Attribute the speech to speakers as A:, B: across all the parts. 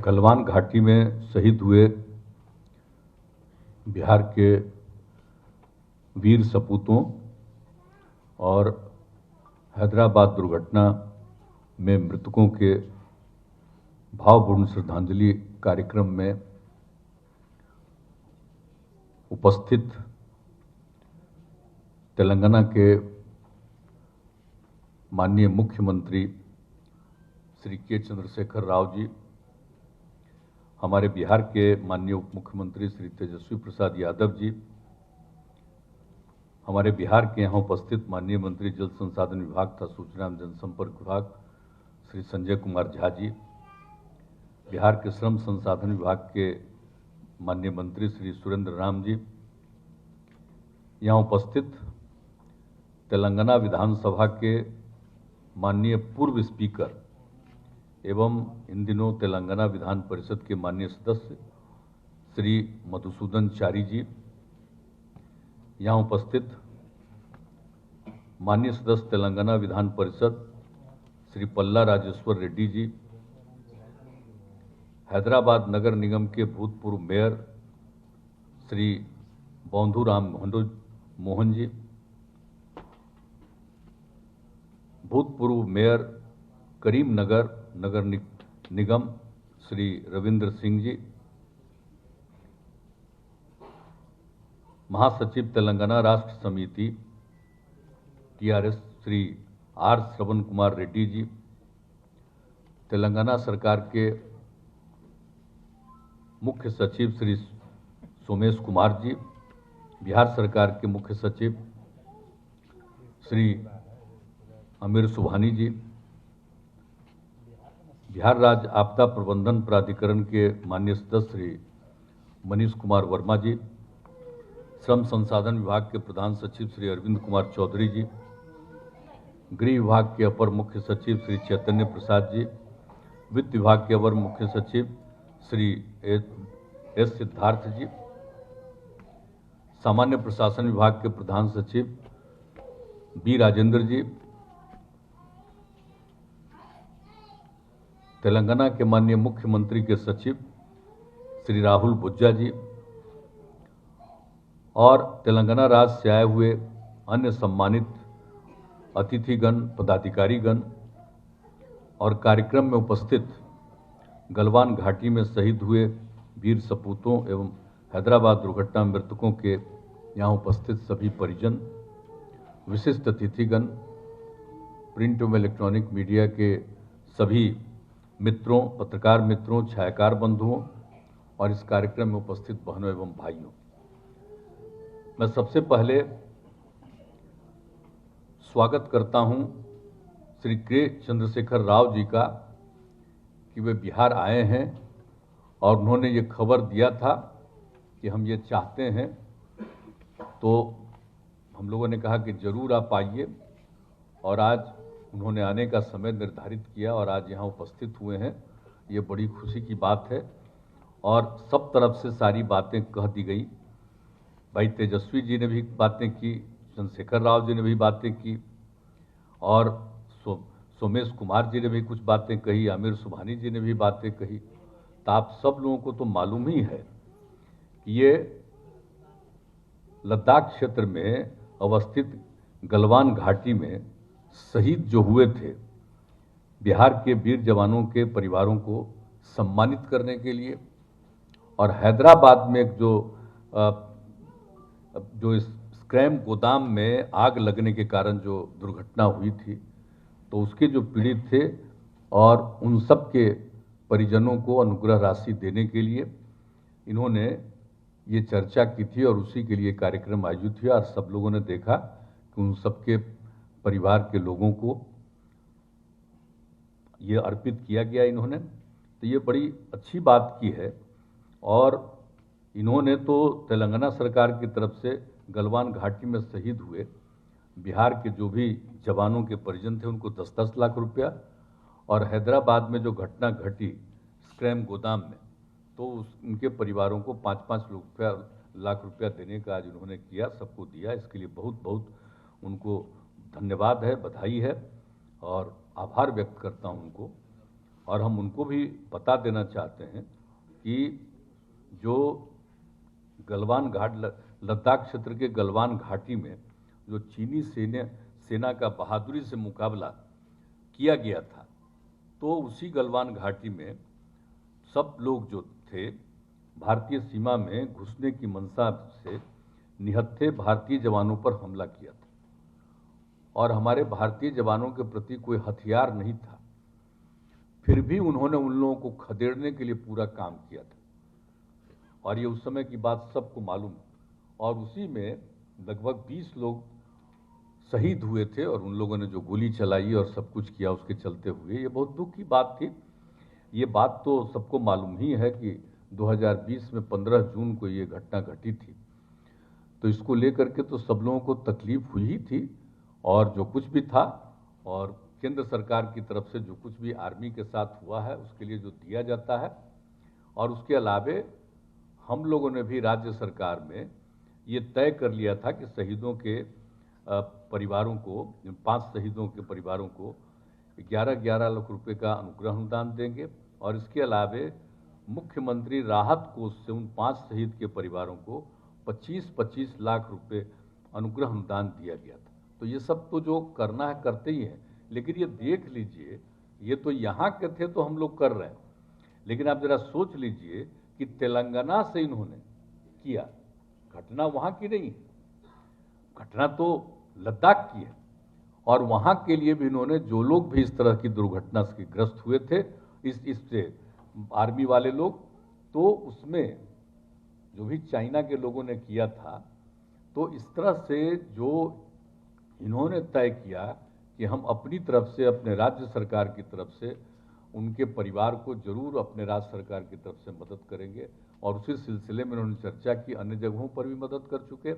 A: गलवान घाटी में शहीद हुए बिहार के वीर सपूतों और हैदराबाद दुर्घटना में मृतकों के भावपूर्ण श्रद्धांजलि कार्यक्रम में उपस्थित तेलंगाना के माननीय मुख्यमंत्री श्री के चंद्रशेखर राव जी, हमारे बिहार के माननीय उप मुख्यमंत्री श्री तेजस्वी प्रसाद यादव जी, हमारे बिहार के यहाँ उपस्थित माननीय मंत्री जल संसाधन विभाग तथा सूचना एवं जनसंपर्क विभाग श्री संजय कुमार झा जी, बिहार के श्रम संसाधन विभाग के माननीय मंत्री श्री सुरेंद्र राम जी, यहाँ उपस्थित तेलंगाना विधानसभा के माननीय पूर्व स्पीकर एवं इन दिनों तेलंगाना विधान परिषद के माननीय सदस्य श्री मधुसूदन चारी जी, यहाँ उपस्थित माननीय सदस्य तेलंगाना विधान परिषद श्री पल्ला राजेश्वर रेड्डी जी, हैदराबाद नगर निगम के भूतपूर्व मेयर श्री बौंधुराम मोहन जी, भूतपूर्व मेयर करीमनगर नगर निगम श्री रविंद्र सिंह जी, महासचिव तेलंगाना राष्ट्र समिति टीआरएस श्री आर श्रवण कुमार रेड्डी जी, तेलंगाना सरकार के मुख्य सचिव श्री सोमेश कुमार जी, बिहार सरकार के मुख्य सचिव श्री अमीर सुभानी जी, बिहार राज्य आपदा प्रबंधन प्राधिकरण के माननीय सदस्य श्री मनीष कुमार वर्मा जी, श्रम संसाधन विभाग के प्रधान सचिव श्री अरविंद कुमार चौधरी जी, गृह विभाग के अपर मुख्य सचिव श्री चैतन्य प्रसाद जी, वित्त विभाग के अपर मुख्य सचिव श्री एस सिद्धार्थ जी, सामान्य प्रशासन विभाग के प्रधान सचिव बी राजेंद्र जी, तेलंगाना के माननीय मुख्यमंत्री के सचिव श्री राहुल बुज्जा जी और तेलंगाना राज्य से आए हुए अन्य सम्मानित अतिथिगण, पदाधिकारीगण और कार्यक्रम में उपस्थित गलवान घाटी में शहीद हुए वीर सपूतों एवं हैदराबाद दुर्घटना मृतकों के यहाँ उपस्थित सभी परिजन, विशिष्ट अतिथिगण, प्रिंट एवं इलेक्ट्रॉनिक मीडिया के सभी मित्रों, पत्रकार मित्रों, छायाकार बंधुओं और इस कार्यक्रम में उपस्थित बहनों एवं भाइयों, मैं सबसे पहले स्वागत करता हूं श्री के चंद्रशेखर राव जी का कि वे बिहार आए हैं और उन्होंने ये खबर दिया था कि हम ये चाहते हैं, तो हम लोगों ने कहा कि जरूर आप आइए और आज उन्होंने आने का समय निर्धारित किया और आज यहाँ उपस्थित हुए हैं। ये बड़ी खुशी की बात है और सब तरफ से सारी बातें कह दी गई। भाई तेजस्वी जी ने भी बातें की, चंद्रशेखर राव जी ने भी बातें की और सोमेश कुमार जी ने भी कुछ बातें कही, आमिर सुभानी जी ने भी बातें कही। तो आप सब लोगों को तो मालूम ही है कि ये लद्दाख क्षेत्र में अवस्थित गलवान घाटी में शहीद जो हुए थे, बिहार के वीर जवानों के परिवारों को सम्मानित करने के लिए और हैदराबाद में जो स्क्रैप गोदाम में आग लगने के कारण जो दुर्घटना हुई थी, तो उसके जो पीड़ित थे और उन सब के परिजनों को अनुग्रह राशि देने के लिए इन्होंने ये चर्चा की थी और उसी के लिए कार्यक्रम आयोजित हुआ और सब लोगों ने देखा कि उन सबके परिवार के लोगों को ये अर्पित किया गया इन्होंने। तो ये बड़ी अच्छी बात की है और इन्होंने तो तेलंगाना सरकार की तरफ से गलवान घाटी में शहीद हुए बिहार के जो भी जवानों के परिजन थे उनको 10-10 लाख रुपया और हैदराबाद में जो घटना घटी स्क्रैप गोदाम में, तो उनके परिवारों को 5-5 लाख रुपया देने का आज उन्होंने किया, सबको दिया। इसके लिए बहुत बहुत उनको धन्यवाद है, बधाई है और आभार व्यक्त करता हूं उनको। और हम उनको भी बता देना चाहते हैं कि जो गलवान घाट, लद्दाख क्षेत्र के गलवान घाटी में जो चीनी सेना का बहादुरी से मुकाबला किया गया था, तो उसी गलवान घाटी में सब लोग जो थे भारतीय सीमा में घुसने की मंशा से निहत्थे भारतीय जवानों पर हमला किया था और हमारे भारतीय जवानों के प्रति कोई हथियार नहीं था, फिर भी उन्होंने उन लोगों को खदेड़ने के लिए पूरा काम किया था। और ये उस समय की बात सबको मालूम है। और उसी में लगभग 20 लोग शहीद हुए थे और उन लोगों ने जो गोली चलाई और सब कुछ किया उसके चलते हुए, ये बहुत दुख की बात थी। ये बात तो सबको मालूम ही है कि 2020 में 15 जून को ये घटना घटी थी। तो इसको लेकर के तो सब लोगों को तकलीफ हुई ही थी। और जो कुछ भी था और केंद्र सरकार की तरफ से जो कुछ भी आर्मी के साथ हुआ है उसके लिए जो दिया जाता है, और उसके अलावे हम लोगों ने भी राज्य सरकार में ये तय कर लिया था कि शहीदों के परिवारों को, 5 शहीदों के परिवारों को 11-11 लाख रुपए का अनुग्रह अनुदान देंगे। और इसके अलावे मुख्यमंत्री राहत कोष से उन 5 शहीद के परिवारों को 25-25 लाख रुपए अनुग्रह अनुदान दिया गया था। तो ये सब तो जो करना है करते ही हैं, लेकिन ये देख लीजिए, ये तो यहाँ के थे तो हम लोग कर रहे हैं, लेकिन आप जरा सोच लीजिए कि तेलंगाना से इन्होंने किया, घटना वहाँ की नहीं है, घटना तो लद्दाख की है। और वहाँ के लिए भी इन्होंने, जो लोग भी इस तरह की दुर्घटना से ग्रस्त हुए थे इससे आर्मी वाले लोग, तो उसमें जो भी चाइना के लोगों ने किया था, तो इस तरह से जो इन्होंने तय किया कि हम अपनी तरफ से, अपने राज्य सरकार की तरफ से उनके परिवार को जरूर अपने राज्य सरकार की तरफ से मदद करेंगे। और उसी सिलसिले में उन्होंने चर्चा की, अन्य जगहों पर भी मदद कर चुके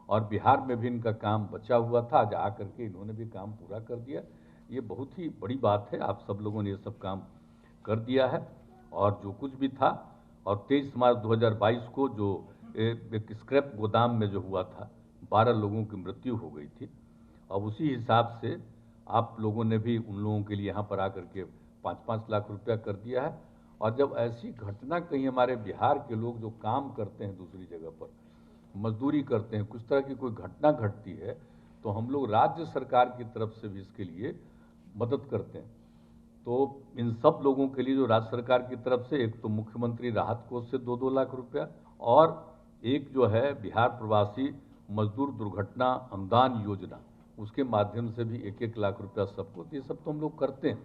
A: और बिहार में भी इनका काम बचा हुआ था, आज आकर के इन्होंने भी काम पूरा कर दिया। ये बहुत ही बड़ी बात है, आप सब लोगों ने ये सब काम कर दिया है। और जो कुछ भी था, और 23 मार्च 2022 को जो एक स्क्रैप गोदाम में जो हुआ था, 12 लोगों की मृत्यु हो गई थी। अब उसी हिसाब से आप लोगों ने भी उन लोगों के लिए यहाँ पर आकर के 5-5 लाख रुपया कर दिया है। और जब ऐसी घटना कहीं हमारे बिहार के लोग जो काम करते हैं दूसरी जगह पर, मजदूरी करते हैं, कुछ तरह की कोई घटना घटती है, तो हम लोग राज्य सरकार की तरफ से भी इसके लिए मदद करते हैं। तो इन सब लोगों के लिए जो राज्य सरकार की तरफ से, एक तो मुख्यमंत्री राहत कोष से 2-2 लाख रुपया, और एक जो है बिहार प्रवासी मजदूर दुर्घटना अनुदान योजना, उसके माध्यम से भी 1-1 लाख रुपया सबको, ये सब तो हम लोग करते हैं।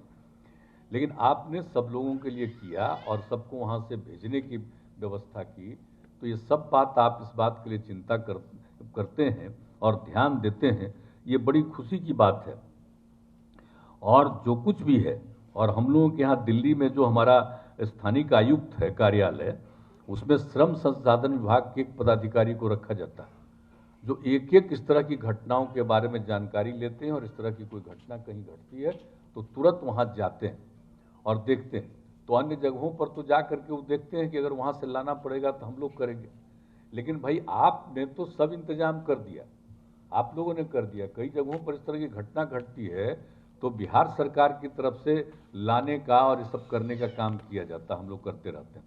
A: लेकिन आपने सब लोगों के लिए किया और सबको वहाँ से भेजने की व्यवस्था की, तो ये सब बात, आप इस बात के लिए चिंता करते हैं और ध्यान देते हैं, ये बड़ी खुशी की बात है। और जो कुछ भी है, और हम लोगों के यहाँ दिल्ली में जो हमारा स्थानीय आयुक्त है कार्यालय, उसमें श्रम संसाधन विभाग के एक पदाधिकारी को रखा जाता है, जो एक एक इस तरह की घटनाओं के बारे में जानकारी लेते हैं, और इस तरह की कोई घटना कहीं घटती है तो तुरंत वहाँ जाते हैं और देखते हैं। तो अन्य जगहों पर तो जा करके वो देखते हैं कि अगर वहाँ से लाना पड़ेगा तो हम लोग करेंगे, लेकिन भाई आपने तो सब इंतजाम कर दिया, आप लोगों ने कर दिया। कई जगहों पर इस तरह की घटना घटती है तो बिहार सरकार की तरफ से लाने का और ये सब करने का काम किया जाता, हम लोग करते रहते हैं,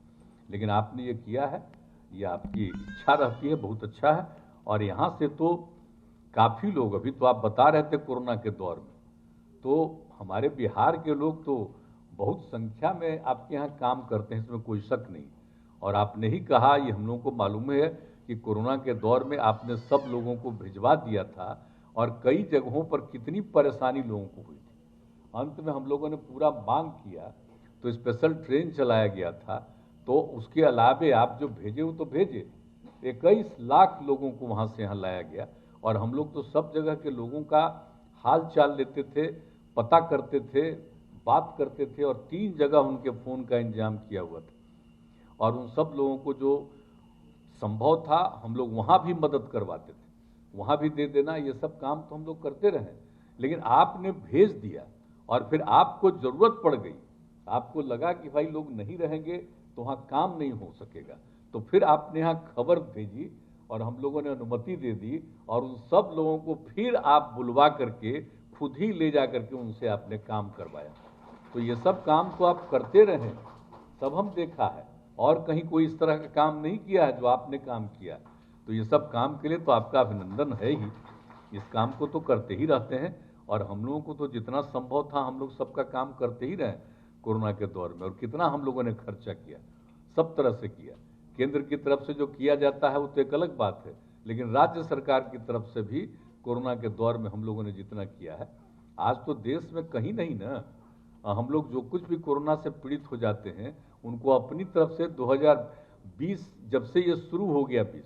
A: लेकिन आपने ये किया है, ये आपकी इच्छा रहती है, बहुत अच्छा है। और यहाँ से तो काफ़ी लोग, अभी तो आप बता रहे थे कोरोना के दौर में, तो हमारे बिहार के लोग तो बहुत संख्या में आपके यहाँ काम करते हैं, इसमें कोई शक नहीं। और आपने ही कहा, ये हम लोगों को मालूम है कि कोरोना के दौर में आपने सब लोगों को भिजवा दिया था, और कई जगहों पर कितनी परेशानी लोगों को हुई थी। अंत में हम लोगों ने पूरा मांग किया तो स्पेशल ट्रेन चलाया गया था, तो उसके अलावे आप जो भेजे वो तो भेजे, 21 लाख लोगों को वहाँ से यहाँ लाया गया। और हम लोग तो सब जगह के लोगों का हाल चाल लेते थे, पता करते थे, बात करते थे, और 3 जगह उनके फ़ोन का इंतजाम किया हुआ था। और उन सब लोगों को जो संभव था हम लोग वहाँ भी मदद करवाते थे, वहाँ भी दे देना, ये सब काम तो हम लोग करते रहे। लेकिन आपने भेज दिया और फिर आपको ज़रूरत पड़ गई, आपको लगा कि भाई लोग नहीं रहेंगे तो वहाँ काम नहीं हो सकेगा, तो फिर आपने यहाँ खबर भेजी और हम लोगों ने अनुमति दे दी, और उन सब लोगों को फिर आप बुलवा करके खुद ही ले जा करके उनसे आपने काम करवाया। तो ये सब काम तो आप करते रहे, सब हम देखा है, और कहीं कोई इस तरह का काम नहीं किया है जो आपने काम किया। तो ये सब काम के लिए तो आपका अभिनंदन है ही, इस काम को तो करते ही रहते हैं। और हम लोगों को तो जितना संभव था हम लोग सबका काम करते ही रहे कोरोना के दौर में। और कितना हम लोगों ने खर्चा किया, सब तरह से किया। केंद्र की तरफ से जो किया जाता है वो तो एक अलग बात है, लेकिन राज्य सरकार की तरफ से भी कोरोना के दौर में हम लोगों ने जितना किया है, आज तो देश में कहीं नहीं ना, हम लोग जो कुछ भी कोरोना से पीड़ित हो जाते हैं उनको अपनी तरफ से 2020 जब से ये शुरू हो गया 20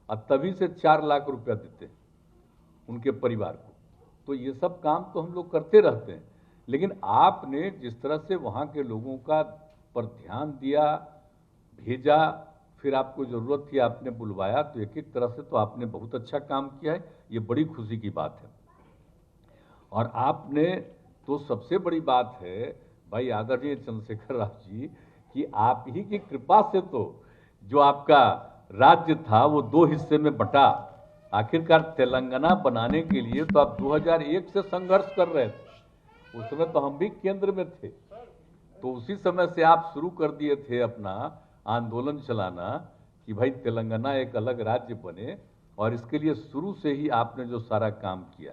A: अब तभी से 4 लाख रुपया देते हैं उनके परिवार को। तो ये सब काम तो हम लोग करते रहते हैं, लेकिन आपने जिस तरह से वहाँ के लोगों का पर ध्यान दिया, भेजा, फिर आपको ज़रूरत थी आपने बुलवाया, तो एक एक तरह से तो आपने बहुत अच्छा काम किया है, ये बड़ी खुशी की बात है। और आपने तो सबसे बड़ी बात है भाई आदरणीय चंद्रशेखर राव जी कि आप ही की कृपा से तो जो आपका राज्य था वो 2 हिस्से में बटा। आखिरकार तेलंगाना बनाने के लिए तो आप 2001 से संघर्ष कर रहे थे, उस समय तो हम भी केंद्र में थे, तो उसी समय से आप शुरू कर दिए थे अपना आंदोलन चलाना कि भाई तेलंगाना एक अलग राज्य बने। और इसके लिए शुरू से ही आपने जो सारा काम किया,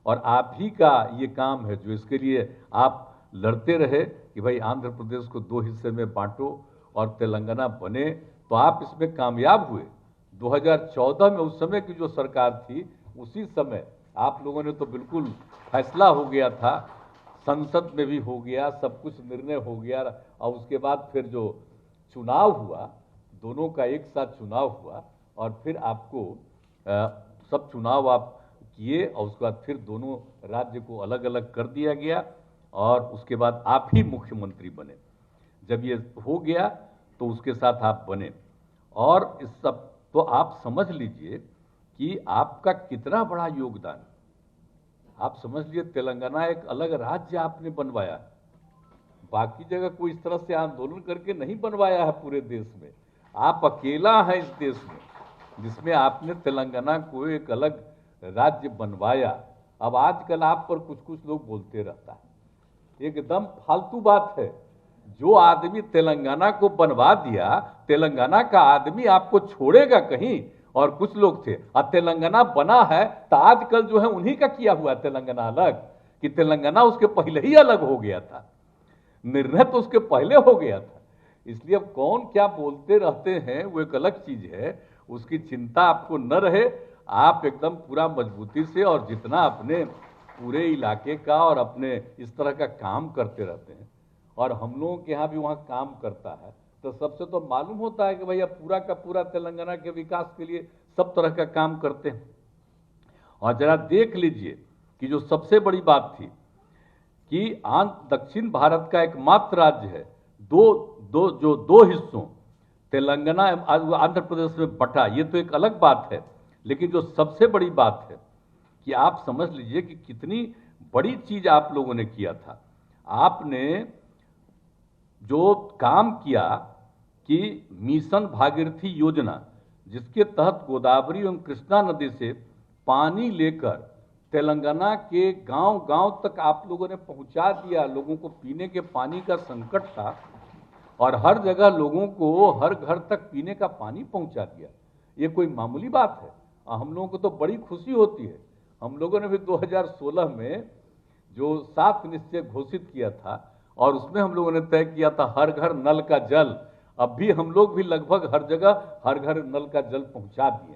A: और आप ही का ये काम है जो इसके लिए आप लड़ते रहे कि भाई आंध्र प्रदेश को 2 हिस्से में बांटो और तेलंगाना बने, तो आप इसमें कामयाब हुए। 2014 में उस समय की जो सरकार थी उसी समय आप लोगों ने तो बिल्कुल फैसला हो गया था, संसद में भी हो गया, सब कुछ निर्णय हो गया, और उसके बाद फिर जो चुनाव हुआ, दोनों का एक साथ चुनाव हुआ, और फिर आपको सब चुनाव आप किए, और उसके बाद फिर दोनों राज्य को अलग अलग कर दिया गया, और उसके बाद आप ही मुख्यमंत्री बने। जब ये हो गया तो उसके साथ आप बने, और इस सब तो आप समझ लीजिए कि आपका कितना बड़ा योगदान। आप समझ लीजिए तेलंगाना एक अलग राज्य आपने बनवाया, बाकी जगह कोई इस तरह से आंदोलन करके नहीं बनवाया है पूरे देश में। आप अकेला है इस देश में जिसमें आपने तेलंगाना को एक अलग राज्य बनवाया। अब आजकल आप पर कुछ कुछ लोग बोलते रहता है, एकदम फालतू बात है। जो आदमी तेलंगाना को बनवा दिया, तेलंगाना का आदमी आपको छोड़ेगा कहीं? और कुछ लोग थे, अब तेलंगाना बना है तो आजकल जो है उन्हीं का किया हुआ तेलंगाना अलग, कि तेलंगाना उसके पहले ही अलग हो गया था, निर्णय तो उसके पहले हो गया था। इसलिए अब कौन क्या बोलते रहते हैं वो एक अलग चीज है, उसकी चिंता आपको न रहे। आप एकदम पूरा मजबूती से, और जितना अपने पूरे इलाके का और अपने इस तरह का काम करते रहते हैं, और हम लोगों के यहाँ भी वहाँ काम करता है, तो सबसे तो मालूम होता है कि भैया पूरा का पूरा तेलंगाना के विकास के लिए सब तरह का काम करते हैं। और जरा देख लीजिए कि जो सबसे बड़ी बात थी कि दक्षिण भारत का एकमात्र राज्य है दो हिस्सों तेलंगाना आंध्र प्रदेश में बटा, ये तो एक अलग बात है, लेकिन जो सबसे बड़ी बात है कि आप समझ लीजिए कि कितनी बड़ी चीज आप लोगों ने किया था। आपने जो काम किया कि मिशन भागीरथी योजना, जिसके तहत गोदावरी एवं कृष्णा नदी से पानी लेकर तेलंगाना के गांव-गांव तक आप लोगों ने पहुंचा दिया। लोगों को पीने के पानी का संकट था, और हर जगह लोगों को हर घर तक पीने का पानी पहुंचा दिया। ये कोई मामूली बात है? हम लोगों को तो बड़ी खुशी होती है। हम लोगों ने भी 2016 में जो 7 निश्चय घोषित किया था, और उसमें हम लोगों ने तय किया था हर घर नल का जल। अब भी हम लोग भी लगभग हर जगह हर घर नल का जल पहुंचा दिए।